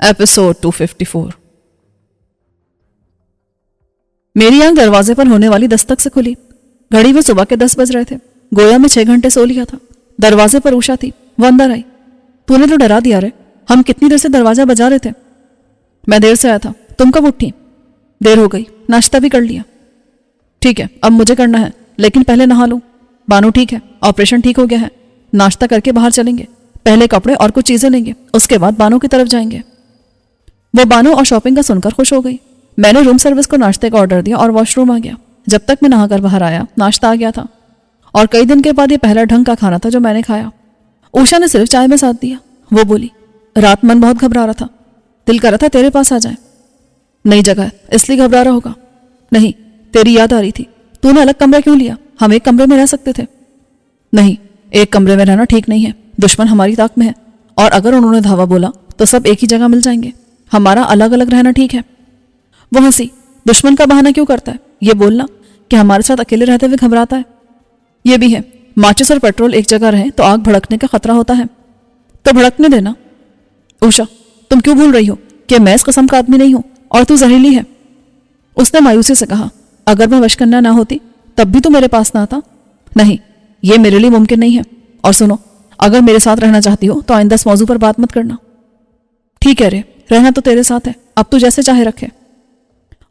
Episode 254। मेरी आंख दरवाजे पर होने वाली दस्तक से खुली। घड़ी में सुबह के 10 बज रहे थे। गोया में 6 घंटे सो लिया था। दरवाजे पर उषा थी, वो अंदर आई। तूने तो डरा दिया रे, हम कितनी देर से दरवाजा बजा रहे थे। मैं देर से आया था, तुम कब उठी? देर हो गई, नाश्ता भी कर लिया। ठीक है, अब मुझे करना है, लेकिन पहले नहा लूं। बानू ठीक है, ऑपरेशन ठीक हो गया है। नाश्ता करके बाहर चलेंगे, पहले कपड़े और कुछ चीजें लेंगे, उसके बाद बानू की तरफ जाएंगे। वो बानू और शॉपिंग का सुनकर खुश हो गई। मैंने रूम सर्विस को नाश्ते का ऑर्डर दिया और वॉशरूम आ गया। जब तक मैं नहाकर बाहर आया, नाश्ता आ गया था और कई दिन के बाद ये पहला ढंग का खाना था जो मैंने खाया। उषा ने सिर्फ चाय में साथ दिया। वो बोली, रात मन बहुत घबरा रहा था, दिल कर रहा था तेरे पास आ जाए। नई जगह है इसलिए घबरा रहा होगा। नहीं, तेरी याद आ रही थी। तूने अलग कमरा क्यों लिया? हम एक कमरे में रह सकते थे। नहीं, एक कमरे में रहना ठीक नहीं है। दुश्मन हमारी ताक में है और अगर उन्होंने धावा बोला तो सब एक ही जगह मिल जाएंगे। हमारा अलग अलग रहना ठीक है। वो हंसी। दुश्मन का बहाना क्यों करता है? ये बोलना कि हमारे साथ अकेले रहते हुए घबराता है। ये भी है, माचिस और पेट्रोल एक जगह रहे तो आग भड़कने का खतरा होता है, तो भड़कने देना। उषा, तुम क्यों भूल रही हो कि मैं इस किस्म का आदमी नहीं हूं और तू जहरीली है। उसने मायूसी से कहा, अगर मैं वशकन्या ना होती तब भी तू मेरे पास ना आता। नहीं, ये मेरे लिए मुमकिन नहीं है। और सुनो, अगर मेरे साथ रहना चाहती हो तो आइंदा इस मौजू पर बात मत करना। ठीक है रे, रहना तो तेरे साथ है, अब तू जैसे चाहे रखे।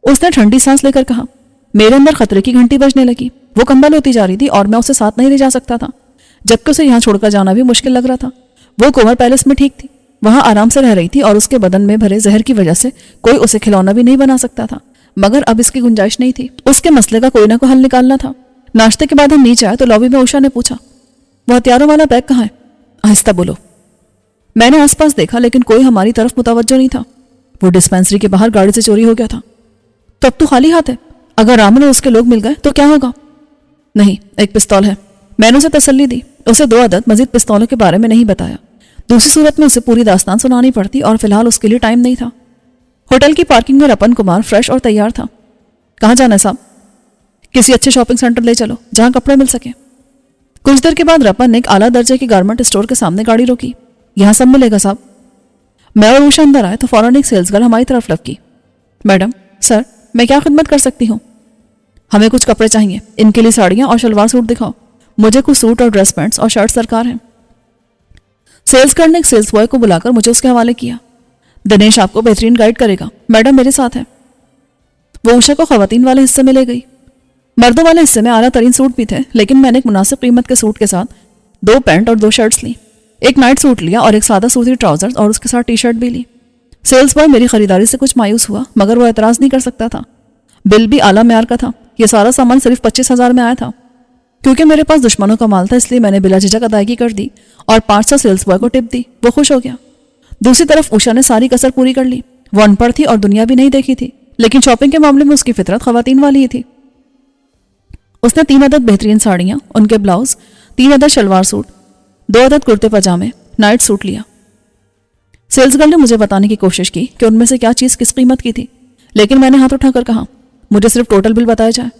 उसने ठंडी सांस लेकर कहा। मेरे अंदर खतरे की घंटी बजने लगी। वो कंबल होती जा रही थी और मैं उसे साथ नहीं ले जा सकता था, जबकि उसे यहाँ छोड़कर जाना भी मुश्किल लग रहा था। वो कुंवर पैलेस में ठीक थी, वहां आराम से रह रही थी और उसके बदन में भरे जहर की वजह से कोई उसे खिलौना भी नहीं बना सकता था। मगर अब इसकी गुंजाइश नहीं थी। उसके मसले का कोई ना कोई हल निकालना था। नाश्ते के बाद हम नीचे आए तो लॉबी में उषा ने पूछा, वो हथियारों वाला बैग कहाँ है? आहिस्ता बोलो। मैंने आसपास देखा लेकिन कोई हमारी तरफ मुतवज्जो नहीं था। वो डिस्पेंसरी के बाहर गाड़ी से चोरी हो गया था। तो अब तू खाली हाथ है। अगर रामन और उसके लोग मिल गए तो क्या होगा? नहीं, एक पिस्तौल है। मैंने उसे तसल्ली दी। उसे 2 अदद मजीद पिस्तौलों के बारे में नहीं बताया। दूसरी सूरत में उसे पूरी दास्तान सुनानी पड़ती और फिलहाल उसके लिए टाइम नहीं था। होटल की पार्किंग में रपन कुमार फ्रेश और तैयार था। कहाँ जाना है साहब? किसी अच्छे शॉपिंग सेंटर ले चलो जहां कपड़े मिल सके। कुछ देर के बाद रपन ने एक आला दर्जे की गारमेंट स्टोर के सामने गाड़ी रोकी। यहाँ सब मिलेगा साहब। मैं और उषा अंदर आए तो फौरन एक सेल्स गर्ल हमारी तरफ लपकी। मैडम, सर, मैं क्या खिदमत कर सकती हूँ? हमें कुछ कपड़े चाहिए, इनके लिए साड़ियाँ और शलवार सूट दिखाओ। मुझे कुछ सूट और ड्रेस पैंट्स और शर्ट दरकार हैं। सेल्स गर्ल ने एक सेल्स बॉय को बुलाकर मुझे उसके हवाले किया। दिनेश आपको बेहतरीन गाइड करेगा, मैडम मेरे साथ है। वो उषा को खवातीन वाले हिस्से में ले गई। मर्दों वाले हिस्से में आला तरीन सूट भी थे, लेकिन मैंने एक मुनासिब कीमत के सूट के साथ 2 पैंट और 2 शर्ट्स ली। एक नाइट सूट लिया और एक सादा सूती ट्राउजर्स और उसके साथ टी-शर्ट भी ली। सेल्स बॉय मेरी खरीदारी से कुछ मायूस हुआ, मगर वो एतराज नहीं कर सकता था। बिल भी आला म्यार का था। ये सारा सामान सिर्फ 25,000 में आया था। क्योंकि मेरे पास दुश्मनों का माल था, इसलिए मैंने बिला झिझक अदायगी कर दी और 500 सेल्स बॉय को टिप दी। वो खुश हो गया। दूसरी तरफ उषा ने सारी कसर पूरी कर ली। वो अनपढ़ थी और दुनिया भी नहीं देखी थी, लेकिन शॉपिंग के मामले में उसकी फितरत खवातीन वाली ही थी। उसने 3 अदद बेहतरीन साड़ियां, उनके ब्लाउज, 3 अदद शलवार सूट, 2 अदद कुर्ते पजामे, नाइट सूट लिया। सेल्स गर्ल ने मुझे बताने की कोशिश की कि उनमें से क्या चीज किस कीमत की थी, लेकिन मैंने हाथ उठाकर कहा, मुझे सिर्फ टोटल बिल बताया जाए।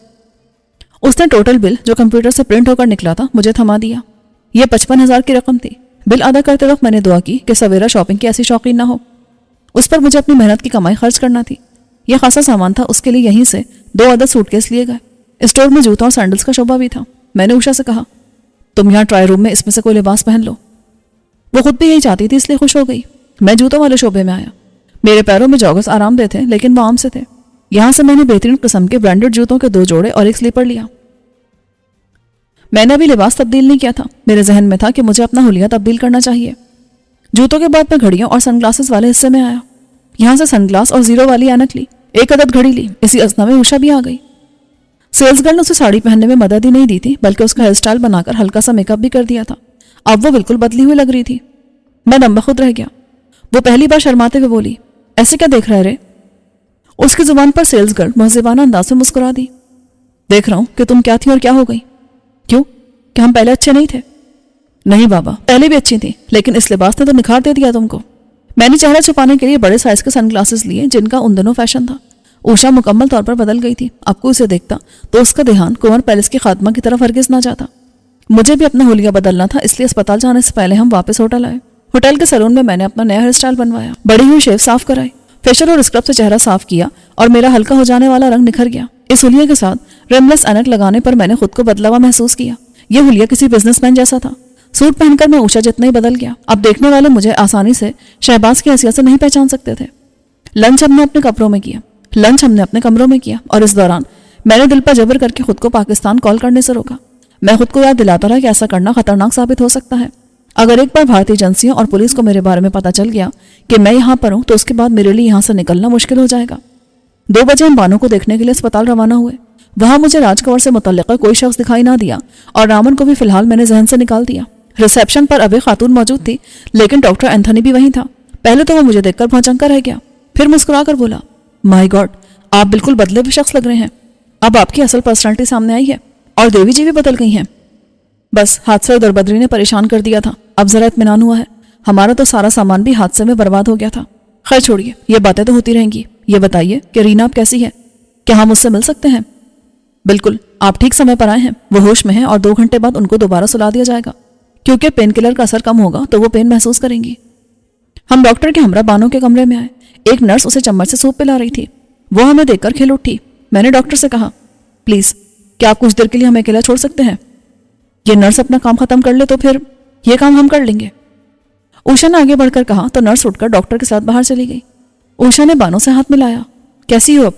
उसने टोटल बिल जो कंप्यूटर से प्रिंट होकर निकला था मुझे थमा दिया। यह 55,000 की रकम थी। बिल अदा करते वक्त मैंने दुआ की कि सवेरा शॉपिंग की ऐसी शौकीन ना हो। उस पर मुझे अपनी मेहनत की कमाई खर्च करना थी। यह खासा सामान था, उसके लिए यहीं से 2 अदद सूटकेस लिए गए। स्टोर में जूता और सैंडल्स का शोबा भी था। मैंने उषा से कहा, तुम यहाँ ट्राई रूम में इसमें से कोई लिबास पहन लो। वो खुद भी यही चाहती थी, इसलिए खुश हो गई। मैं जूतों वाले शोबे में आया। मेरे पैरों में जॉगर्स आरामदेह थे, लेकिन वो आम से थे। यहाँ से मैंने बेहतरीन किस्म के ब्रांडेड जूतों के 2 जोड़े और एक स्लीपर लिया। मैंने अभी लिबास तब्दील नहीं किया था। मेरे जहन में था कि मुझे अपना हुलिया तब्दील करना चाहिए। जूतों के बाद मैं घड़ियों और सनग्लासेस वाले हिस्से में आया। यहाँ से सनग्लास और 0 वाली ऐनक ली। 1 अदद घड़ी ली। इसी अजना में उषा भी आ गई। सेल्स गर्ल ने उसे साड़ी पहनने में मदद ही नहीं दी थी, बल्कि उसका हेयर स्टाइल बनाकर हल्का सा मेकअप भी कर दिया था। अब वो बिल्कुल बदली हुई लग रही थी। मैं दम्बखुद रह गया। वो पहली बार शर्माते हुए बोली, ऐसे क्या देख रहे रे? उसकी जुबान पर सेल्स गर्ल महज़बाना अंदाज में मुस्कुरा दी। देख रहा हूं कि तुम क्या थी और क्या हो गई। क्यों, क्या हम पहले अच्छे नहीं थे? नहीं बाबा, पहले भी अच्छी थी, लेकिन इस लिबास ने तो निखार दे दिया तुमको। मैंने चेहरा छुपाने के लिए बड़े साइज के सनग्लासेस लिए, जिनका उन दिनों फैशन था। उषा मुकम्मल तौर पर बदल गई थी। अब कोई उसे देखता तो उसका ध्यान कुंवर पैलेस की खात्मा की तरफ हरगिज ना जाता। मुझे भी अपना हुलिया बदलना था, इसलिए अस्पताल जाने से पहले हम वापस होटल आए। होटल के सैलून में मैंने अपना नया हेयर स्टाइल बनवाया, बड़ी हुई शेव साफ कराई, फेशियल और स्क्रब से चेहरा साफ किया और मेरा हल्का हो जाने वाला रंग निखर गया। इस हुलिया के साथ रिमलेस ऐनक लगाने पर मैंने खुद को बदला हुआ महसूस किया। यह हुलिया किसी बिजनेसमैन जैसा था। सूट पहनकर मैं उषा जितना ही बदल गया। अब देखने वाले मुझे आसानी से शहबाज की हैसियत से नहीं पहचान सकते थे। लंच हमने अपने कमरों में किया और इस दौरान मैंने दिल पर जबर करके खुद को पाकिस्तान कॉल करने से रोका। मैं खुद को याद दिलाता रहा कि ऐसा करना खतरनाक साबित हो सकता है। अगर एक बार भारतीय एजेंसियों और पुलिस को मेरे बारे में पता चल गया कि मैं यहाँ पर हूँ तो उसके बाद मेरे लिए यहाँ से निकलना मुश्किल हो जाएगा। 2 बजे हम बानो को देखने के लिए अस्पताल रवाना हुए। वहां मुझे राजकंवर से मुतल्लिका कोई शख्स दिखाई ना दिया और रामन को भी फिलहाल मैंने जहन से निकाल दिया। रिसेप्शन पर अब एक खातून मौजूद थी, लेकिन डॉक्टर एंथनी भी वहीं था। पहले तो वो मुझे देखकर भौंचक्का रह गया, फिर मुस्कुरा कर बोला, माय गॉड, आप बिल्कुल बदले हुए शख्स लग रहे हैं। अब आपकी असल पर्सनालिटी सामने आई है और देवी जी भी बदल गई हैं। बस हादसे और दरबदरी ने परेशान कर दिया था, अब जरा इत्मीनान हुआ है। हमारा तो सारा सामान भी हादसे में बर्बाद हो गया था। खैर छोड़िए, ये बातें तो होती रहेंगी। ये बताइए कि रीना आप कैसी है? क्या हम उससे मिल सकते हैं? बिल्कुल, आप ठीक समय पर आए हैं। वो होश में हैं और 2 घंटे बाद उनको दोबारा सुला दिया जाएगा। क्योंकि पेन किलर का असर कम होगा तो वो पेन महसूस करेंगी। हम डॉक्टर के हमरा बानो के कमरे में आए। एक नर्स उसे चम्मच से सूप पिला रही थी। वो हमें देखकर खिल उठी। मैंने डॉक्टर से कहा, प्लीज क्या आप कुछ देर के लिए हमें अकेला छोड़ सकते हैं? ये नर्स अपना काम खत्म कर ले तो फिर ये काम हम कर लेंगे। उषा ने आगे बढ़कर कहा तो नर्स उठकर डॉक्टर के साथ बाहर चली गई। उषा ने बानो से हाथ मिलाया। कैसी हो अब?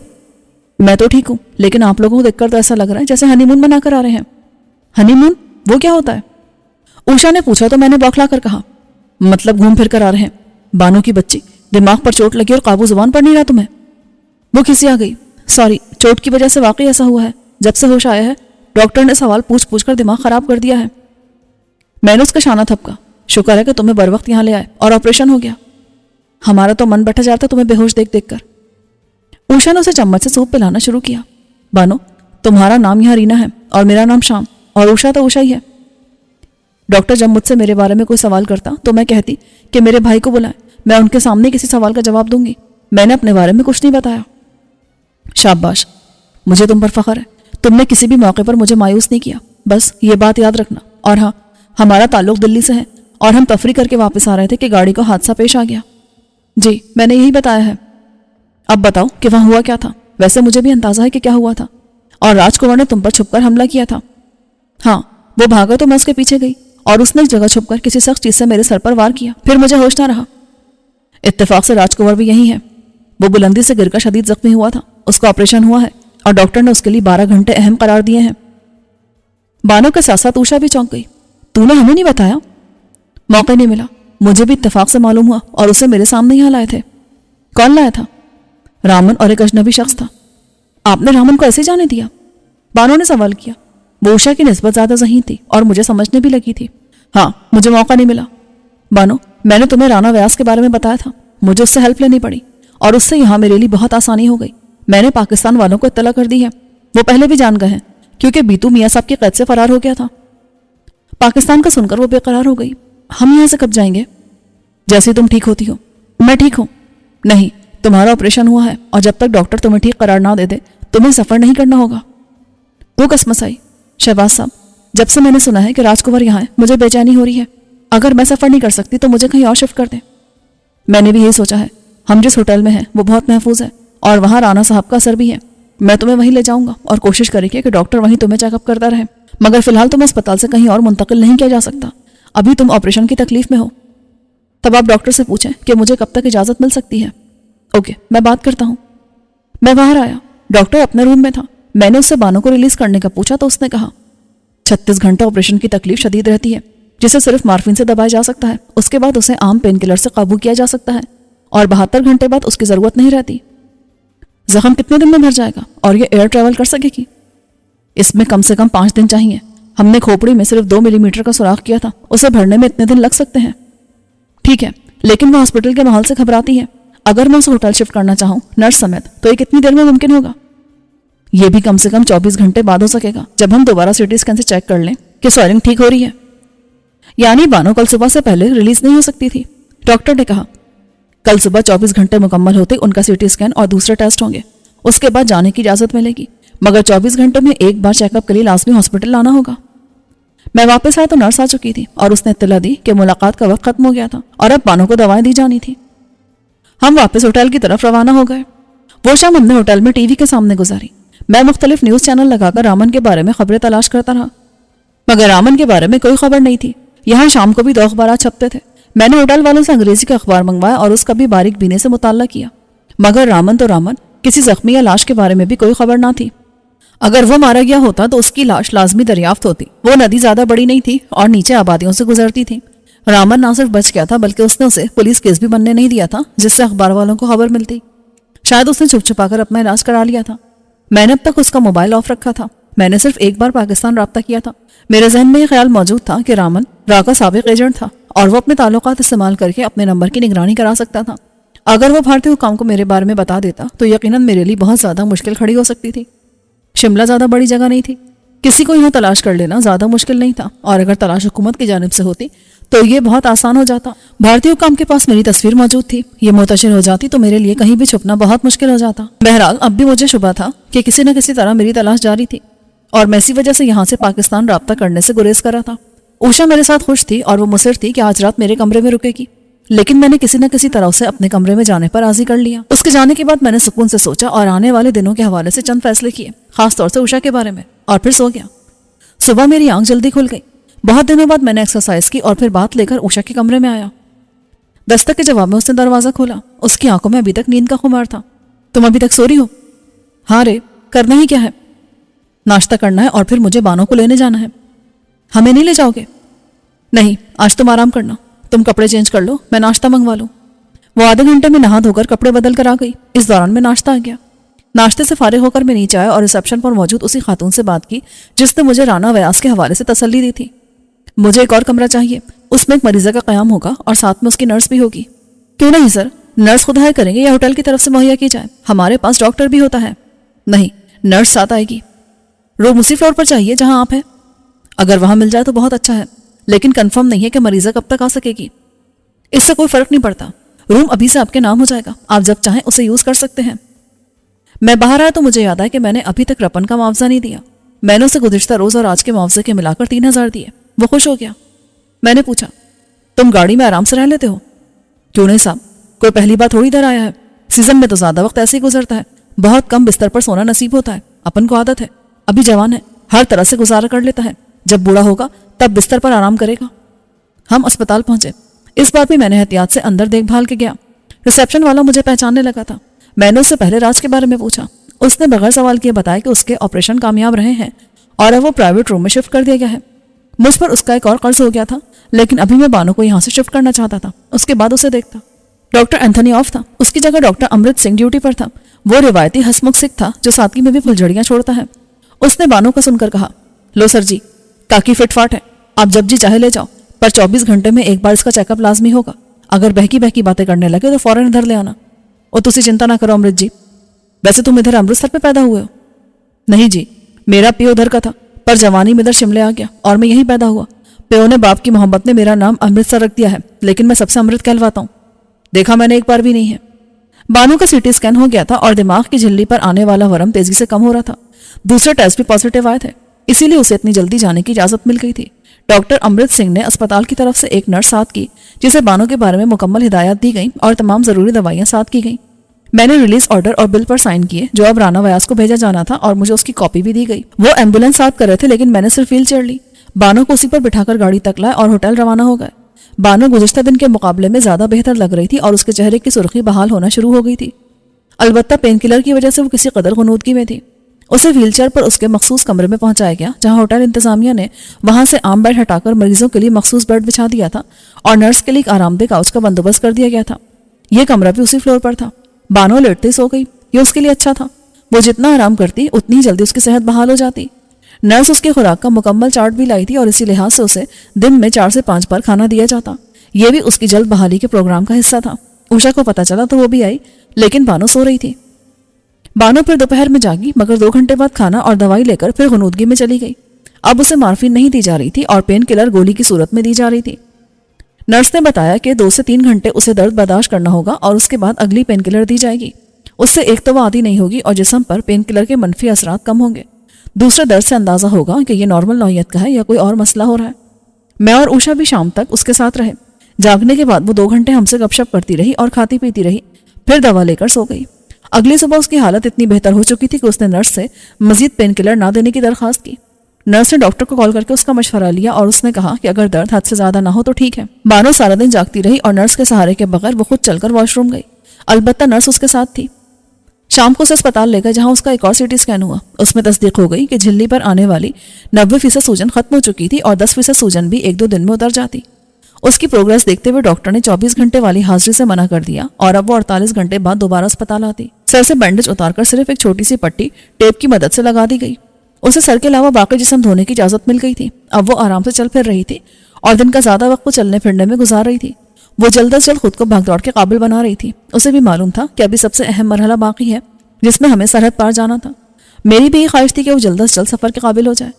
मैं तो ठीक हूँ, लेकिन आप लोगों को देखकर तो ऐसा लग रहा है जैसे हनीमून मनाकर आ रहे हैं। हनीमून? वो क्या होता है? उषा ने पूछा तो मैंने बौखला कर कहा, मतलब घूम फिर कर आ रहे हैं। बानो की बच्ची, दिमाग पर चोट लगी और काबू जुबान पर नहीं रहा तुम्हें? वो खिसिया गई। सॉरी, चोट की वजह से वाकई ऐसा हुआ है। जब से होश आया है डॉक्टर ने सवाल पूछ पूछ कर दिमाग खराब कर दिया है। मैंने उसका शाना थपका। शुक्र है कि तुम्हें बर वक्त यहाँ ले आए और ऑपरेशन हो गया। हमारा तो मन बैठा जाता तुम्हें बेहोश देख देख कर। उषा ने उसे चम्मच से सूप पिलाना शुरू किया। बानो, तुम्हारा नाम यहाँ रीना है और मेरा नाम शाम, और उषा तो उषा ही है। डॉक्टर जब मुझसे मेरे बारे में कोई सवाल करता तो मैं कहती कि मेरे भाई को बुलाएं, मैं उनके सामने किसी सवाल का जवाब दूंगी। मैंने अपने बारे में कुछ नहीं बताया। शाबाश, मुझे तुम पर फख्र है। तुमने किसी भी मौके पर मुझे मायूस नहीं किया। बस ये बात याद रखना। और हाँ, हमारा ताल्लुक दिल्ली से है और हम तफरी करके वापस आ रहे थे कि गाड़ी को हादसा पेश आ गया। जी, मैंने यही बताया है। अब बताओ कि वहां हुआ क्या था? वैसे मुझे भी अंदाजा है कि क्या हुआ था। और राजकुमार ने तुम पर छुपकर हमला किया था। हाँ, वो भागा तो मैं उसके पीछे गई और उसने एक जगह छुपकर किसी सख्त चीज से मेरे सर पर वार किया। फिर मुझे होश ना रहा। इत्तेफाक से राजकुमार भी यही है। वो बुलंदी से गिरकर शदीद जख्मी हुआ था। उसका ऑपरेशन हुआ है और डॉक्टर ने उसके लिए 12 घंटे अहम करार दिए हैं। बानो के साथ साथ उषा भी चौंक गई। तूने हमें नहीं बताया? मौका नहीं मिला। मुझे भी इत्तेफाक से मालूम हुआ और उसे मेरे सामने यहाँ लाए थे। कौन लाया था? रामन और एक अजनबी शख्स था। आपने रामन को ऐसे जाने दिया? बानो ने सवाल किया। वो उषा की निस्बत ज्यादा ज़हीन थी और मुझे समझने भी लगी थी। हाँ, मुझे मौका नहीं मिला। बानो, मैंने तुम्हें राना व्यास के बारे में बताया था। मुझे उससे हेल्प लेनी पड़ी और उससे यहाँ मेरे लिए बहुत आसानी हो गई। मैंने पाकिस्तान वालों को इत्तला कर दी है। वो पहले भी जान गए हैं क्योंकि बीतू मियाँ साहब की कैद से फरार हो गया था। पाकिस्तान का सुनकर वो बेकरार हो गई। हम यहाँ से कब जाएंगे? जैसे तुम ठीक होती हो। मैं ठीक हूँ। नहीं, तुम्हारा ऑपरेशन हुआ है और जब तक डॉक्टर तुम्हें ठीक करार ना दे दे तुम्हें सफर नहीं करना होगा। वो कसमस आई। शहबाज साहब, जब से मैंने सुना है कि राजकुमार यहाँ है मुझे बेचैनी हो रही है। अगर मैं सफर नहीं कर सकती तो मुझे कहीं और शिफ्ट कर दें। मैंने भी यही सोचा है। हम जिस होटल में हैं वो बहुत महफूज है और वहाँ राना साहब का असर भी है। मैं तुम्हें वहीं ले जाऊंगा और कोशिश करेंगे कि डॉक्टर वहीं तुम्हें चेकअप करता रहे, मगर फिलहाल तुम्हें अस्पताल से कहीं और मुंतकिल नहीं किया जा सकता। अभी तुम ऑपरेशन की तकलीफ में हो। तब आप डॉक्टर से पूछें कि मुझे कब तक इजाजत मिल सकती है। ओके, मैं बात करता हूँ। मैं बाहर आया। डॉक्टर अपने रूम में था। मैंने उससे बानो को रिलीज करने का पूछा तो उसने कहा, 36 घंटे ऑपरेशन की तकलीफ शदीद रहती है जिसे सिर्फ मार्फिन से दबाया जा सकता है। उसके बाद उसे आम पेन किलर से काबू किया जा सकता है और 72 घंटे बाद उसकी जरूरत नहीं रहती। जख्म कितने दिन में भर जाएगा और ये एयर ट्रैवल कर सकेगी? इसमें कम से कम 5 दिन चाहिए। हमने खोपड़ी में सिर्फ 2 मिलीमीटर का सुराख किया था, उसे भरने में इतने दिन लग सकते हैं। ठीक है, लेकिन वो हॉस्पिटल के माहौल से घबराती है। अगर मैं उसे होटल शिफ्ट करना चाहूँ नर्स समेत तो ये कितनी देर में मुमकिन होगा? ये भी कम से कम 24 घंटे बाद हो सकेगा, जब हम दोबारा सीटी स्कैन से चेक कर लें कि स्वेलिंग ठीक हो रही है। यानी बानो कल सुबह से पहले रिलीज नहीं हो सकती थी। डॉक्टर ने कहा, कल सुबह 24 घंटे मुकम्मल होते उनका सीटी स्कैन और दूसरे टेस्ट होंगे, उसके बाद जाने की इजाजत मिलेगी, मगर 24 घंटे में एक बार चेकअप के लिए लाजमी हॉस्पिटल लाना होगा। میں واپس آیا تو نرس آ چکی تھی اور اس نے اطلاع دی کہ ملاقات کا وقت ختم ہو گیا تھا اور اب بانو کو دوائیں دی جانی تھی۔ ہم واپس ہوٹل کی طرف روانہ ہو گئے۔ وہ شام ہم نے ہوٹل میں ٹی وی کے سامنے گزاری۔ میں مختلف نیوز چینل لگا کر رامن کے بارے میں خبریں تلاش کرتا رہا، مگر رامن کے بارے میں کوئی خبر نہیں تھی۔ یہاں شام کو بھی 2 اخبارات چھپتے تھے۔ میں نے ہوٹل والوں سے انگریزی کا اخبار منگوایا اور اس کا بھی باریک بینے سے مطالعہ کیا، مگر رامن تو رامن، کسی زخمی یا لاش کے بارے میں بھی کوئی خبر نہ تھی۔ اگر وہ مارا گیا ہوتا تو اس کی لاش لازمی دریافت ہوتی۔ وہ ندی زیادہ بڑی نہیں تھی اور نیچے آبادیوں سے گزرتی تھی۔ رامن نہ صرف بچ گیا تھا بلکہ اس نے اسے پولیس کیس بھی بننے نہیں دیا تھا جس سے اخبار والوں کو خبر ملتی۔ شاید اس نے چھپ چھپا کر اپنا علاج کرا لیا تھا۔ میں نے اب تک اس کا موبائل آف رکھا تھا۔ میں نے صرف ایک بار پاکستان رابطہ کیا تھا۔ میرے ذہن میں یہ خیال موجود تھا کہ رامن را کا سابق ایجنٹ تھا اور وہ اپنے تعلقات استعمال کر کے اپنے نمبر کی نگرانی کرا سکتا تھا۔ اگر وہ بھارتی حکام کو میرے بارے میں بتا دیتا تو یقیناً میرے لیے بہت زیادہ مشکل کھڑی ہو سکتی تھی۔ شملہ زیادہ بڑی جگہ نہیں تھی، کسی کو یہاں تلاش کر لینا زیادہ مشکل نہیں تھا، اور اگر تلاش حکومت کی جانب سے ہوتی تو یہ بہت آسان ہو جاتا۔ بھارتی حکام کے پاس میری تصویر موجود تھی، یہ منتشر ہو جاتی تو میرے لیے کہیں بھی چھپنا بہت مشکل ہو جاتا۔ بہرحال اب بھی مجھے شبہ تھا کہ کسی نہ کسی طرح میری تلاش جاری تھی اور میں اسی وجہ سے یہاں سے پاکستان رابطہ کرنے سے گریز کر رہا تھا۔ اوشا میرے ساتھ خوش تھی اور وہ مصر تھی کہ آج رات میرے کمرے میں رکے گی، لیکن میں نے کسی نہ کسی طرح اسے اپنے کمرے میں جانے پر راضی کر لیا۔ اس کے جانے کے بعد میں نے سکون سے سوچا اور آنے والے دنوں کے حوالے سے چند فیصلے کیے، خاص طور سے اوشا کے بارے میں، اور پھر سو گیا۔ صبح میری آنکھ جلدی کھل گئی۔ بہت دنوں بعد میں نے ایکسرسائز کی اور پھر بات لے کر اوشا کے کمرے میں آیا۔ دستک کے جواب میں اس نے دروازہ کھولا۔ اس کی آنکھوں میں ابھی تک نیند کا خمار تھا۔ تم ابھی تک سو رہی ہو؟ ہاں رے، کرنا ہی کیا ہے؟ ناشتہ کرنا ہے اور پھر مجھے بانو کو لینے جانا ہے۔ ہمیں نہیں لے جاؤ گے؟ نہیں، آج تم آرام کرنا، تم کپڑے چینج کر لو، میں ناشتہ منگوا لوں۔ وہ آدھے گھنٹے میں نہا دھو کر کپڑے بدل کر آ گئی۔ اس دوران میں ناشتہ آ گیا۔ ناشتے سے فارغ ہو کر میں نیچے آیا اور ریسیپشن پر موجود اسی خاتون سے بات کی جس نے مجھے رانا ویاس کے حوالے سے تسلی دی تھی۔ مجھے ایک اور کمرہ چاہیے، اس میں ایک مریضہ کا قیام ہوگا اور ساتھ میں اس کی نرس بھی ہوگی۔ کیوں نہیں سر، نرس خود ہائر کریں گے یا ہوٹل کی طرف سے مہیا کی جائے؟ ہمارے پاس ڈاکٹر بھی ہوتا ہے۔ نہیں، نرس ساتھ آئے گی۔ روم اسی فلور پر چاہیے جہاں آپ ہیں؟ اگر وہاں مل جائے تو بہت اچھا ہے، لیکن کنفرم نہیں ہے کہ مریضہ کب تک آ سکے گی۔ اس سے کوئی فرق نہیں پڑتا، روم ابھی سے آپ کے نام ہو جائے گا، آپ جب چاہیں اسے یوز کر سکتے ہیں۔ میں باہر آیا تو مجھے یاد آیا کہ میں نے ابھی تک رپن کا معاوضہ نہیں دیا۔ میں نے اسے گزشتہ روز اور آج کے معاوضے کے ملا کر 3000 دیے۔ وہ خوش ہو گیا۔ میں نے پوچھا، تم گاڑی میں آرام سے رہ لیتے ہو؟ کیوں نہیں صاحب، کوئی پہلی بار تھوڑی ادھر آیا ہے، سیزن میں تو زیادہ وقت ایسے ہی گزرتا ہے، بہت کم بستر پر سونا نصیب ہوتا ہے، اپن کو عادت ہے، ابھی جوان ہے، ہر طرح سے گزارا کر لیتا ہے، جب بوڑھا ہوگا تب بستر پر آرام کرے گا۔ ہم اسپتال پہنچے۔ اس بار بھی میں نے احتیاط سے اندر دیکھ بھال کے گیا۔ ریسیپشن والا مجھے پہچاننے لگا تھا۔ میں نے اس سے پہلے راز کے بارے میں پوچھا۔ اس نے بغیر سوال کیے بتایا کہ اس کے آپریشن کامیاب رہے ہیں اور اب وہ پرائیویٹ روم میں شفٹ کر دیا گیا ہے۔ مجھ پر اس کا ایک اور قرض ہو گیا تھا، لیکن ابھی میں بانو کو یہاں سے شفٹ کرنا چاہتا تھا، اس کے بعد اسے دیکھتا۔ ڈاکٹر اینتھنی آف تھا، اس کی جگہ ڈاکٹر امرت سنگھ ڈیوٹی پر تھا۔ وہ روایتی ہسمکھ سکھ تھا جو سادگی میں بھی پھلجھڑیاں چھوڑتا ہے۔ اس نے بانو کا سن کر کہا، لو سر جی، کاکی فٹ فاٹ ہے، آپ جب جی چاہے لے جاؤ، پر 24 گھنٹے میں ایک بار اس کا چیک اپ لازمی ہوگا۔ اگر بہکی بہکی باتیں کرنے لگے تو فوراً ادھر لے آنا۔ اور تسی چنتا نہ کرو امرت جی، ویسے تم ادھر امرتسر پہ پیدا ہوئے ہو؟ نہیں جی، میرا پیو ادھر کا تھا، پر جوانی میں ادھر شملے آ گیا اور میں یہیں پیدا ہوا۔ پیو نے باپ کی محبت میں میرا نام امرتسر رکھ دیا ہے، لیکن میں سب سے امرت کہلواتا ہوں۔ دیکھا میں نے ایک بار بھی نہیں ہے۔ بانو کا CT اسکین ہو گیا تھا اور دماغ کی جھلی پر آنے والا ورم تیزی سے کم ہو رہا تھا۔ دوسرے ٹیسٹ بھی پازیٹیو آئے تھے، اسی لیے اسے اتنی جلدی جانے کی اجازت مل گئی تھی۔ ڈاکٹر امرت سنگھ نے اسپتال کی طرف سے ایک نرس ساتھ کی جسے بانو کے بارے میں مکمل ہدایات دی گئیں اور تمام ضروری دوائیاں ساتھ کی گئیں۔ میں نے ریلیز آرڈر اور بل پر سائن کیے جو اب رانا ویاس کو بھیجا جانا تھا اور مجھے اس کی کاپی بھی دی گئی۔ وہ ایمبولینس ساتھ کر رہے تھے لیکن میں نے صرف ویل چیئر لی۔ بانو کو اسی پر بٹھا کر گاڑی تک لائے اور ہوٹل روانہ ہو گئے۔ بانو گزشتہ دن کے مقابلے میں زیادہ بہتر لگ رہی تھی اور اس کے چہرے کی سرخی بحال ہونا شروع ہو گئی تھی۔ البتہ پین کلر کی وجہ سے وہ کسی قدر غنودگی میں تھی۔ اسے ویل چیئر پر اس کے مخصوص کمرے میں پہنچایا گیا جہاں ہوٹل انتظامیہ نے وہاں سے عام بیڈ ہٹا کر مریضوں کے لیے مخصوص بیڈ بچھا دیا تھا اور نرس کے لیے ایک آرام دہ کاؤچ کا بندوبست کر دیا گیا تھا۔ یہ کمرہ بھی اسی فلور پر تھا۔ بانو لیٹتے سو گئی، یہ اس کے لیے اچھا تھا۔ وہ جتنا آرام کرتی اتنی جلدی اس کی صحت بحال ہو جاتی۔ نرس اس کی خوراک کا مکمل چارٹ بھی لائی تھی اور اسی لحاظ سے اسے دن میں 4 سے 5 بار کھانا دیا جاتا۔ یہ بھی اس کی جلد بحالی کے پروگرام کا حصہ تھا۔ اوشا کو پتہ چلا تو وہ بھی آئی، لیکن بانو سو رہی تھی۔ بانو پھر دوپہر میں جاگی مگر 2 گھنٹے بعد کھانا اور دوائی لے کر پھر غنودگی میں چلی گئی۔ اب اسے مارفین نہیں دی جا رہی تھی اور پین کلر گولی کی صورت میں دی جا رہی تھی۔ نرس نے بتایا کہ 2 سے 3 گھنٹے اسے درد برداشت کرنا ہوگا اور اس کے بعد اگلی پین کلر دی جائے گی۔ اس سے ایک تو وہ عادی نہیں ہوگی اور جسم پر پین کلر کے منفی اثرات کم ہوں گے۔ दूसरे दर्द से अंदाजा होगा कि ये नॉर्मल नौयत का है या कोई और मसला हो रहा है। मैं और उषा भी शाम तक उसके साथ रहे। जागने के बाद वो 2 घंटे हमसे गपशप करती रही और खाती पीती रही, फिर दवा लेकर सो गई। अगली सुबह उसकी हालत इतनी बेहतर हो चुकी थी कि उसने नर्स से मजीद पेन किलर ना देने की दरखास्त की। नर्स ने डॉक्टर को कॉल करके उसका मशवरा लिया और उसने कहा कि अगर दर्द हद से ज्यादा ना हो तो ठीक है। बानो सारा दिन जागती रही और नर्स के सहारे के बगैर वो खुद चलकर वॉशरूम गई। अलबत्ता नर्स उसके साथ थी। शाम को उसे अस्पताल ले गए, जहां उसका एक और सीटी स्कैन हुआ। उसमें तस्दीक हो गई कि झिल्ली पर आने वाली 90% सूजन खत्म हो चुकी थी और 10% सूजन भी 1-2 दिन में उतर जाती। उसकी प्रोग्रेस देखते हुए डॉक्टर ने 24 घंटे वाली हाजिरी से मना कर दिया और अब वो 48 घंटे बाद दोबारा अस्पताल आती। सर से बैंडेज उतारकर सिर्फ एक छोटी सी पट्टी टेप की मदद से लगा दी गई। उसे सर के अलावा बाकी जिस्म धोने की इजाजत मिल गई थी। अब वो आराम से चल फिर रही थी और दिन का ज्यादा वक्त वो चलने फिरने में गुजार रही थी। वो जल्द से जल्द खुद को भागदौड़ के काबिल बना रही थी। उसे भी मालूम था कि अभी सबसे अहम मरहला बाकी है जिसमें हमें सरहद पार जाना था। मेरी भी ख्वाहिश थी कि वो जल्द से जल्द सफर के काबिल हो जाए।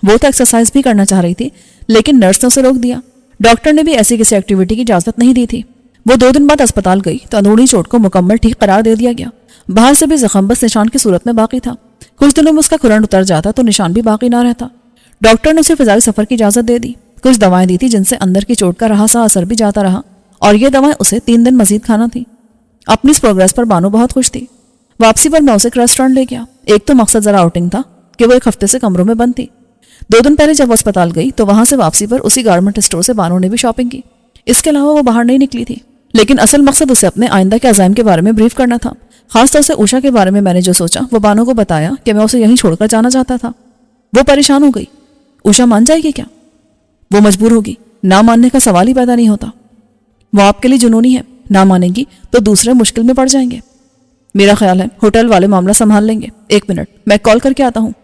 वो तो एक्सरसाइज भी करना चाह रही थी, लेकिन नर्स ने उसे रोक दिया। डॉक्टर ने भी ऐसी किसी एक्टिविटी की इजाजत नहीं दी थी। वो 2 दिन बाद अस्पताल गई तो अंदरूनी चोट को मुकम्मल ठीक करार दे दिया गया। बाहर से भी जख्म बस निशान की सूरत में बाकी था। कुछ दिनों में उसका खुरन उतर जाता तो निशान भी बाकी ना रहता। डॉक्टर ने उसे फिजाई सफर की इजाजत दे दी। कुछ दवाएं दी थी जिनसे अंदर की चोट का रहा सा असर भी जाता रहा, और ये दवाएं उसे 3 दिन मजीद खाना थी। अपनी इस प्रोग्रेस पर बानो बहुत खुश थी। वापसी पर मैं उसे एक रेस्टोरेंट ले गया। एक तो मकसद जरा आउटिंग था कि वो 1 हफ्ते से कमरों में बंद थी। 2 दिन पहले जब वो अस्पताल गई तो वहां से वापसी पर उसी गारमेंट स्टोर से बानो ने भी शॉपिंग की। इसके अलावा वो बाहर नहीं निकली थी, लेकिन असल मकसद उसे अपने आइंदा के अज़ाइम के बारे में ब्रीफ करना था। खासतौर से उषा के बारे में मैंने जो सोचा वो बानो को बताया कि मैं उसे यहीं छोड़कर जाना चाहता था। वो परेशान हो गई। उषा मान जाएगी क्या? वो मजबूर होगी। ना मानने का सवाल ही पैदा नहीं होता। वो आपके लिए जुनूनी है, ना मानेगी तो दूसरे मुश्किल में पड़ जाएंगे। मेरा ख्याल है होटल वाले मामला संभाल लेंगे। 1 मिनट, मैं कॉल करके आता हूँ।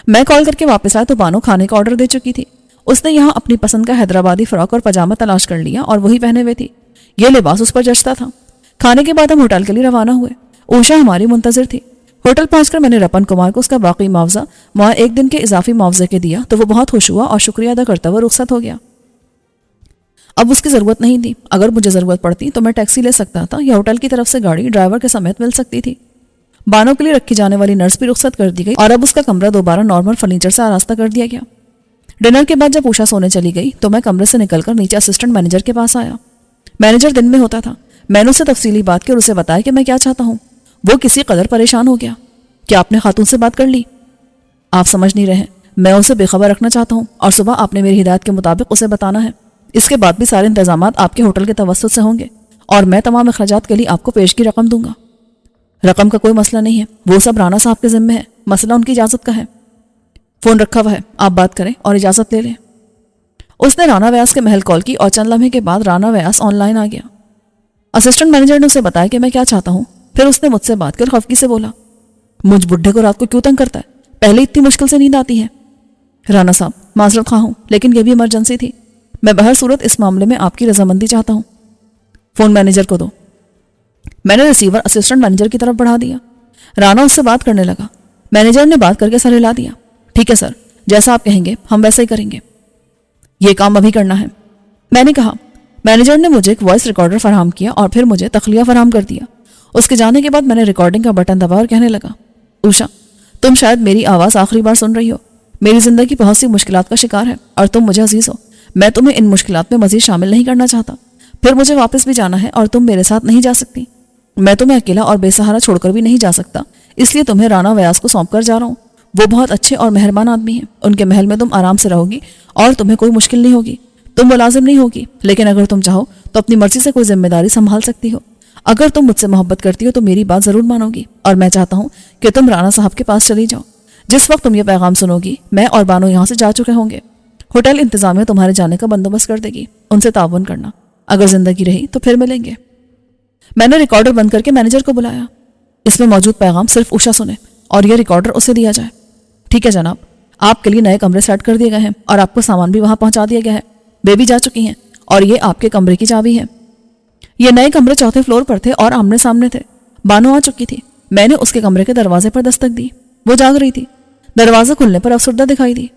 मैं कॉल करके वापस आया तो बानो खाने का ऑर्डर दे चुकी थी। उसने यहाँ अपनी पसंद का हैदराबादी फ्रॉक और पजामा तलाश कर लिया और वही पहने हुए थी। ये लिबास उस पर जचता था। खाने के बाद हम होटल के लिए रवाना हुए। उषा हमारी मुंतजिर थी। होटल पहुंचकर मैंने रपन कुमार को उसका बाकी मुआवजा वहाँ 1 दिन के इजाफी मुआवजे के दिया तो वो बहुत खुश हुआ और शुक्रिया अदा करता हुआ रुखसत हो गया। अब उसकी जरूरत नहीं थी। अगर मुझे जरूरत पड़ती तो मैं टैक्सी ले सकता था या होटल की तरफ से गाड़ी ड्राइवर के समेत मिल सकती थी। बानो के लिए रखी जाने वाली नर्स भी रुखसत कर दी गई और अब उसका कमरा दोबारा नॉर्मल फर्नीचर से आरास्ता कर दिया गया। डिनर के बाद जब उषा सोने चली गई तो मैं कमरे से निकलकर नीचे असिस्टेंट मैनेजर के पास आया। मैनेजर दिन में होता था। मैंने उससे तफसीली बात की और उसे बताया कि मैं क्या चाहता हूँ। वो किसी कदर परेशान हो गया। क्या आपने खातून से बात कर ली? आप समझ नहीं रहे। मैं उसे बेखबर रखना चाहता हूँ और सुबह आपने मेरी हिदायत के मुताबिक उसे बताना है। इसके बाद भी सारे इंतजाम आपके होटल के तवस्सुत से होंगे और मैं तमाम अखराजात के लिए आपको पेशगी रकम दूंगा। रकम का कोई मसला नहीं है, वो सब राना साहब के जिम्मे है। मसला उनकी इजाजत का है। फोन रखा हुआ है, आप बात करें और इजाजत ले लें। उसने राना व्यास के महल कॉल की और चंद लम्हे के बाद राना व्यास ऑनलाइन आ गया। असिस्टेंट मैनेजर ने उसे बताया कि मैं क्या चाहता हूँ। फिर उसने मुझसे बात कर खफगी से बोला, मुझ बुढ़े को रात को क्यों तंग करता है? पहले इतनी मुश्किल से नींद आती है। राना साहब, माजरत खा हूं, लेकिन यह भी इमरजेंसी थी। मैं बहर सूरत इस मामले में आपकी रजामंदी चाहता हूँ। फोन मैनेजर को दो। मैंने रिसीवर असिस्टेंट मैनेजर की तरफ बढ़ा दिया। राना उससे बात करने लगा। मैनेजर ने बात करके सर हिला दिया। ठीक है सर, जैसा आप कहेंगे हम वैसा ही करेंगे। ये काम अभी करना है, मैंने कहा। मैनेजर ने मुझे एक वॉइस रिकॉर्डर फराहम किया और फिर मुझे तखलिया फराहम कर दिया। उसके जाने के बाद मैंने रिकॉर्डिंग का बटन दबाया और कहने लगा, उषा, तुम शायद मेरी आवाज़ आखिरी बार सुन रही हो। मेरी जिंदगी बहुत सी मुश्किलात का शिकार है और तुम मुझे अजीज हो। मैं तुम्हें इन मुश्किलात में मजीद शामिल नहीं करना चाहता। फिर मुझे वापस भी जाना है और तुम मेरे साथ नहीं जा सकती। मैं तुम्हें अकेला और बेसहारा छोड़कर भी नहीं जा सकता, इसलिए तुम्हें राना व्यास को सौंप कर जा रहा हूँ। वो बहुत अच्छे और मेहरबान आदमी हैं। उनके महल में तुम आराम से रहोगी और तुम्हें कोई मुश्किल नहीं होगी। तुम मुलाजिम नहीं होगी, लेकिन अगर तुम चाहो तो अपनी मर्जी से कोई जिम्मेदारी संभाल सकती हो। अगर तुम मुझसे मोहब्बत करती हो तो मेरी बात जरूर मानोगी और मैं चाहता हूँ कि तुम राना साहब के पास चली जाओ। जिस वक्त तुम ये पैगाम सुनोगी मैं और बानो यहाँ से जा चुके होंगे। होटल इंतजामिया तुम्हारे जाने का बंदोबस्त कर देगी। उनसे ताउन करना। अगर जिंदगी रही तो फिर मिलेंगे। मैंने रिकॉर्डर बंद करके मैनेजर को बुलाया। इसमें मौजूद पैगाम सिर्फ उषा सुने और यह रिकॉर्डर उसे दिया जाए। ठीक है जनाब, आपके लिए नए कमरे सेट कर दिए गए हैं और आपको सामान भी वहां पहुंचा दिया गया है। बेबी जा चुकी हैं और ये आपके कमरे की चाबी है। ये नए कमरे 4थे फ्लोर पर थे और आमने सामने थे। बानो आ चुकी थी। मैंने उसके कमरे के दरवाजे पर दस्तक दी। वो जाग रही थी। दरवाजा खुलने पर अफसरदा दिखाई दी।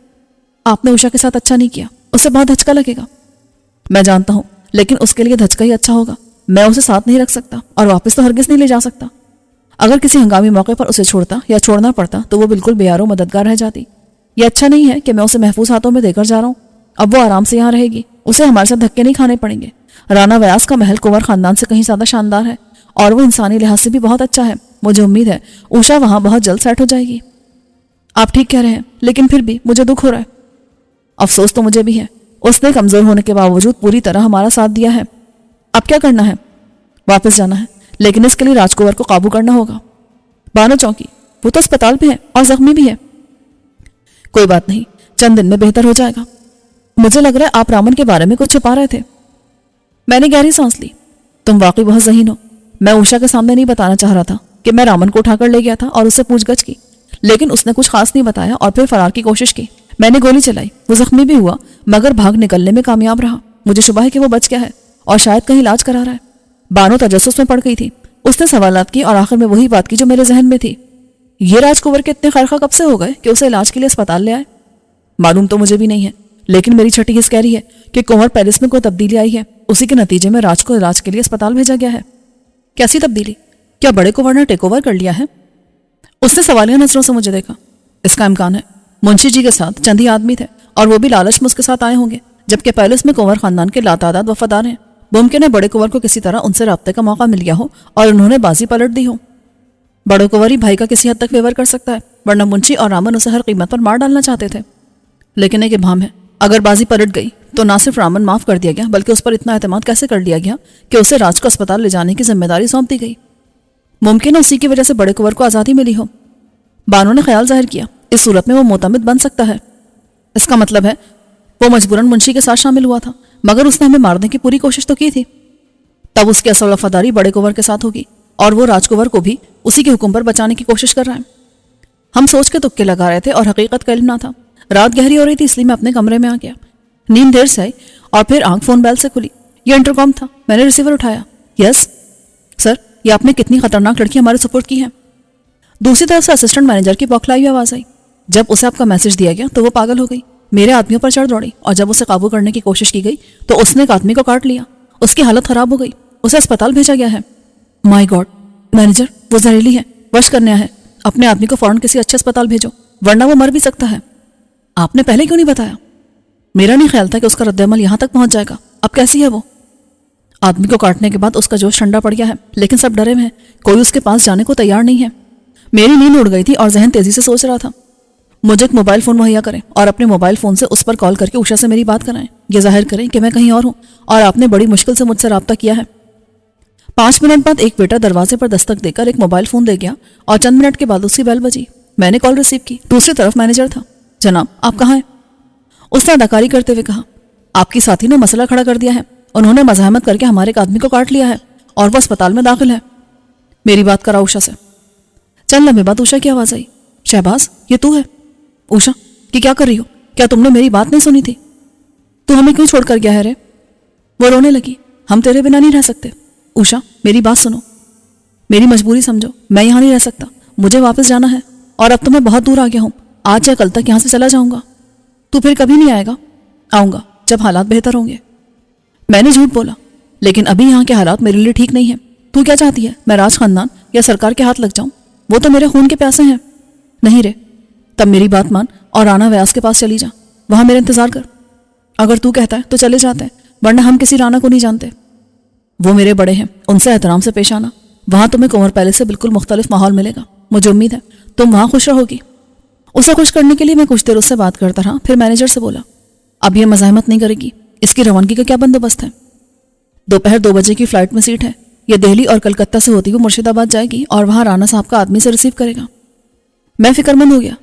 आपने उषा के साथ अच्छा नहीं किया, उसे बहुत धचका लगेगा। मैं जानता हूं, लेकिन उसके लिए धचका ही अच्छा होगा। मैं उसे साथ नहीं रख सकता और वापस तो हरगिज नहीं ले जा सकता। اگر کسی ہنگامی موقع پر اسے چھوڑتا یا چھوڑنا پڑتا تو وہ بالکل بے یار و مددگار رہ جاتی۔ یہ اچھا نہیں ہے کہ میں اسے محفوظ ہاتھوں میں دے کر جا رہا ہوں۔ اب وہ آرام سے یہاں رہے گی، اسے ہمارے ساتھ دھکے نہیں کھانے پڑیں گے۔ رانا ویاس کا محل کنور خاندان سے کہیں زیادہ شاندار ہے اور وہ انسانی لحاظ سے بھی بہت اچھا ہے۔ مجھے امید ہے اوشا وہاں بہت جلد سیٹ ہو جائے گی۔ آپ ٹھیک کہہ رہے ہیں، لیکن پھر بھی مجھے دکھ ہو رہا ہے۔ افسوس تو مجھے بھی ہے۔ اس نے کمزور ہونے کے باوجود پوری طرح ہمارا ساتھ دیا ہے۔ اب کیا کرنا ہے؟ واپس جانا ہے، لیکن اس کے لیے راج کنور کو قابو کرنا ہوگا۔ بانو چونکی، وہ تو اسپتال بھی ہے اور زخمی بھی ہے۔ کوئی بات نہیں، چند دن میں بہتر ہو جائے گا۔ مجھے لگ رہا ہے آپ رامن کے بارے میں کچھ چھپا رہے تھے۔ میں نے گہری سانس لی۔ تم واقعی بہت ذہین ہو۔ میں اوشا کے سامنے نہیں بتانا چاہ رہا تھا کہ میں رامن کو اٹھا کر لے گیا تھا اور اس سے پوچھ گچھ کی، لیکن اس نے کچھ خاص نہیں بتایا اور پھر فرار کی کوشش کی۔ میں نے گولی چلائی، وہ زخمی بھی ہوا مگر بھاگ نکلنے میں کامیاب رہا۔ مجھے شبہ ہے کہ وہ بچ گیا ہے اور شاید کہیں علاج کرا رہا ہے۔ بانو تجسس میں پڑ گئی تھی۔ اس نے سوالات کی اور آخر میں وہی بات کی جو میرے ذہن میں تھی۔ یہ راج کنور کے اتنے خیرخواہ کب سے ہو گئے کہ اسے علاج کے لیے اسپتال لے آئے؟ معلوم تو مجھے بھی نہیں ہے، لیکن میری چھٹی حس کہہ رہی ہے کہ کنور پیلس میں کوئی تبدیلی آئی ہے۔ اسی کے نتیجے میں راج کو علاج کے لیے اسپتال بھیجا گیا ہے۔ کیسی تبدیلی؟ کیا بڑے کنور نے ٹیک اوور کر لیا ہے؟ اس نے سوالیہ نظروں سے مجھے دیکھا۔ اس کا امکان ہے۔ منشی جی کے ساتھ چند ہی آدمی تھے اور وہ بھی لالچ میں اس کے ساتھ آئے ہوں گے، جبکہ پیلس میں کنور خاندان کے لاتعداد وفادار ہیں۔ ممکن ہے بڑے کنور کو کسی طرح ان سے رابطے کا موقع مل گیا ہو اور انہوں نے بازی پلٹ دی ہو۔ بڑے کنور ہی بھائی کا کسی حد تک فیور کر سکتا ہے، ورنہ منشی اور رامن اسے ہر قیمت پر مار ڈالنا چاہتے تھے۔ لیکن ایک ابہام ہے، اگر بازی پلٹ گئی تو نہ صرف رامن معاف کر دیا گیا بلکہ اس پر اتنا اعتماد کیسے کر لیا گیا کہ اسے راج کو اسپتال لے جانے کی ذمہ داری سونپ دی گئی؟ ممکن ہے اسی کی وجہ سے بڑے کنور کو آزادی ملی ہو۔ بانو نے خیال ظاہر کیا، اس صورت میں وہ معتمد بن سکتا ہے۔ اس کا مطلب ہے وہ مجبوراً منشی کے ساتھ شامل ہوا تھا، مگر اس نے ہمیں مارنے کی پوری کوشش تو کی تھی۔ تب اس کی اصل وفاداری بڑے کنور کے ساتھ ہوگی اور وہ راج کنور کو بھی اسی کے حکم پر بچانے کی کوشش کر رہا ہے۔ ہم سوچ کے تکے لگا رہے تھے اور حقیقت کا علم نہ تھا۔ رات گہری ہو رہی تھی، اس لیے میں اپنے کمرے میں آ گیا۔ نیند دیر سے آئی اور پھر آنکھ فون بیل سے کھلی۔ یہ انٹرکام تھا۔ میں نے ریسیور اٹھایا۔ یس سر، یہ آپ نے کتنی خطرناک لڑکی ہمارے سپورٹ کی ہے؟ دوسری طرف سے اسسٹنٹ مینیجر کی بوکھلائی ہوئی آواز آئی۔ جب اسے آپ کا میسج دیا گیا تو وہ پاگل ہو گئی، میرے آدمیوں پر چڑھ دوڑی اور جب اسے قابو کرنے کی کوشش کی گئی تو اس نے ایک آدمی کو کاٹ لیا۔ اس کی حالت خراب ہو گئی، اسے اسپتال بھیجا گیا ہے۔ مائی گاڈ مینیجر، وہ زہریلی ہے، وش کرنے ہے۔ اپنے آدمی کو فوراً کسی اچھے اسپتال بھیجو ورنہ وہ مر بھی سکتا ہے۔ آپ نے پہلے کیوں نہیں بتایا؟ میرا نہیں خیال تھا کہ اس کا رد عمل یہاں تک پہنچ جائے گا۔ اب کیسی ہے وہ؟ آدمی کو کاٹنے کے بعد اس کا جوش ٹھنڈا پڑ گیا ہے، لیکن سب ڈرے ہوئے ہیں، کوئی اس کے پاس جانے کو تیار نہیں ہے۔ میری نیند اڑ گئی تھی اور ذہن تیزی سے سوچ رہا تھا۔ مجھے ایک موبائل فون مہیا کریں اور اپنے موبائل فون سے اس پر کال کر کے اوشا سے میری بات کرائیں۔ یہ ظاہر کریں کہ میں کہیں اور ہوں اور آپ نے بڑی مشکل سے مجھ سے رابطہ کیا ہے۔ 5 منٹ بعد ایک بیٹا دروازے پر دستک دے کر ایک موبائل فون دے گیا اور چند منٹ کے بعد اس کی بیل بجی۔ میں نے کال ریسیو کی۔ دوسری طرف مینیجر تھا۔ جناب، آپ کہاں ہیں؟ اس نے اداکاری کرتے ہوئے کہا، آپ کی ساتھی نے مسئلہ کھڑا کر دیا ہے۔ انہوں نے مزاحمت کر کے ہمارے ایک آدمی کو کاٹ لیا ہے اور وہ اسپتال میں داخل ہے۔ میری بات کرا اوشا سے۔ چند لمحے بعد اوشا کی آواز آئی، شہباز، یہ تو ہے؟ اوشا، کہ کیا کر رہی ہو؟ کیا تم نے میری بات نہیں سنی تھی؟ تو ہمیں کیوں چھوڑ کر گیا ہے رے؟ وہ رونے لگی۔ ہم تیرے بنا نہیں رہ سکتے۔ اوشا، میری بات سنو، میری مجبوری سمجھو، میں یہاں نہیں رہ سکتا، مجھے واپس جانا ہے اور اب تو میں بہت دور آ گیا ہوں۔ آج یا کل تک یہاں سے چلا جاؤں گا۔ تو پھر کبھی نہیں آئے گا؟ آؤں گا جب حالات بہتر ہوں گے۔ میں نے جھوٹ بولا، لیکن ابھی یہاں کے حالات میرے لیے ٹھیک نہیں ہیں۔ تو کیا چاہتی ہے، میں راج خاندان یا سرکار کے ہاتھ لگ جاؤں؟ وہ تو میرے خون کے پیاسے ہیں۔ نہیں رے، تب میری بات مان اور رانا ویاس کے پاس چلی جا، وہاں میرا انتظار کر۔ اگر تو کہتا ہے تو چلے جاتے ہیں، ورنہ ہم کسی رانا کو نہیں جانتے۔ وہ میرے بڑے ہیں، ان سے احترام سے پیش آنا۔ وہاں تمہیں کنور پیلس سے بالکل مختلف ماحول ملے گا۔ مجھے امید ہے تم وہاں خوش رہو گی۔ اسے خوش کرنے کے لیے میں کچھ دیر اس سے بات کرتا رہا، پھر مینیجر سے بولا، اب یہ مزاحمت نہیں کرے گی، اس کی روانگی کا کیا بندوبست ہے؟ دوپہر 2 بجے کی فلائٹ میں سیٹ ہے۔ یہ دہلی اور کلکتہ سے ہوتی ہوئی مرشد آباد جائے گی اور وہاں رانا صاحب کا آدمی سے ریسیو کرے گا۔ میں فکر مند ہو گیا۔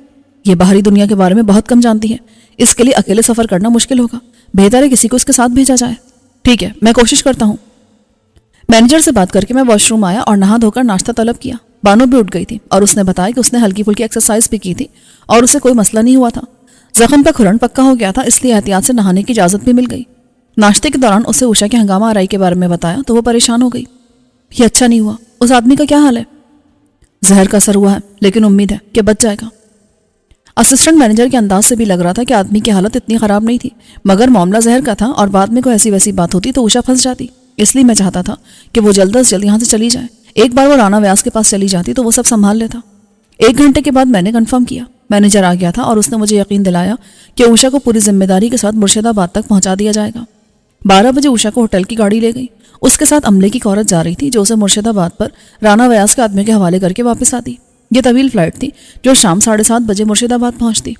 یہ باہری دنیا کے بارے میں بہت کم جانتی ہے، اس کے لیے اکیلے سفر کرنا مشکل ہوگا، بہتر ہے کسی کو اس کے ساتھ بھیجا جائے۔ ٹھیک ہے، میں کوشش کرتا ہوں۔ مینیجر سے بات کر کے میں واش روم آیا اور نہا دھو کر ناشتہ طلب کیا۔ بانو بھی اٹھ گئی تھی اور اس نے بتایا کہ اس نے ہلکی پھلکی ایکسرسائز بھی کی تھی اور اسے کوئی مسئلہ نہیں ہوا تھا۔ زخم کا کھرن پکا ہو گیا تھا، اس لیے احتیاط سے نہانے کی اجازت بھی مل گئی۔ ناشتے کے دوران اسے اوشا کے ہنگامہ آرائی کے بارے میں بتایا تو وہ پریشان ہو گئی۔ یہ اچھا نہیں ہوا، اس آدمی کا کیا حال ہے؟ زہر کا اثر ہوا ہے، لیکن امید ہے کہ بچ جائے گا۔ اسسٹنٹ مینیجر کے انداز سے بھی لگ رہا تھا کہ آدمی کی حالت اتنی خراب نہیں تھی، مگر معاملہ زہر کا تھا اور بعد میں کوئی ایسی ویسی بات ہوتی تو اوشا پھنس جاتی۔ اس لیے میں چاہتا تھا کہ وہ جلد از جلد یہاں سے چلی جائے۔ ایک بار وہ رانا ویاس کے پاس چلی جاتی تو وہ سب سنبھال لیتا۔ 1 گھنٹے کے بعد میں نے کنفرم کیا، مینیجر آ گیا تھا اور اس نے مجھے یقین دلایا کہ اوشا کو پوری ذمہ داری کے ساتھ مرشد آباد تک پہنچا دیا جائے گا۔ 12 بجے اوشا کو ہوٹل کی گاڑی لے گئی۔ اس کے ساتھ عملے کی ایک عورت جا رہی تھی جو اسے مرشد آباد پر رانا ویاس کے آدمی کے حوالے کر کے واپس آتی۔ یہ طویل فلائٹ تھی جو شام 7:30 بجے مرشد آباد پہنچتی۔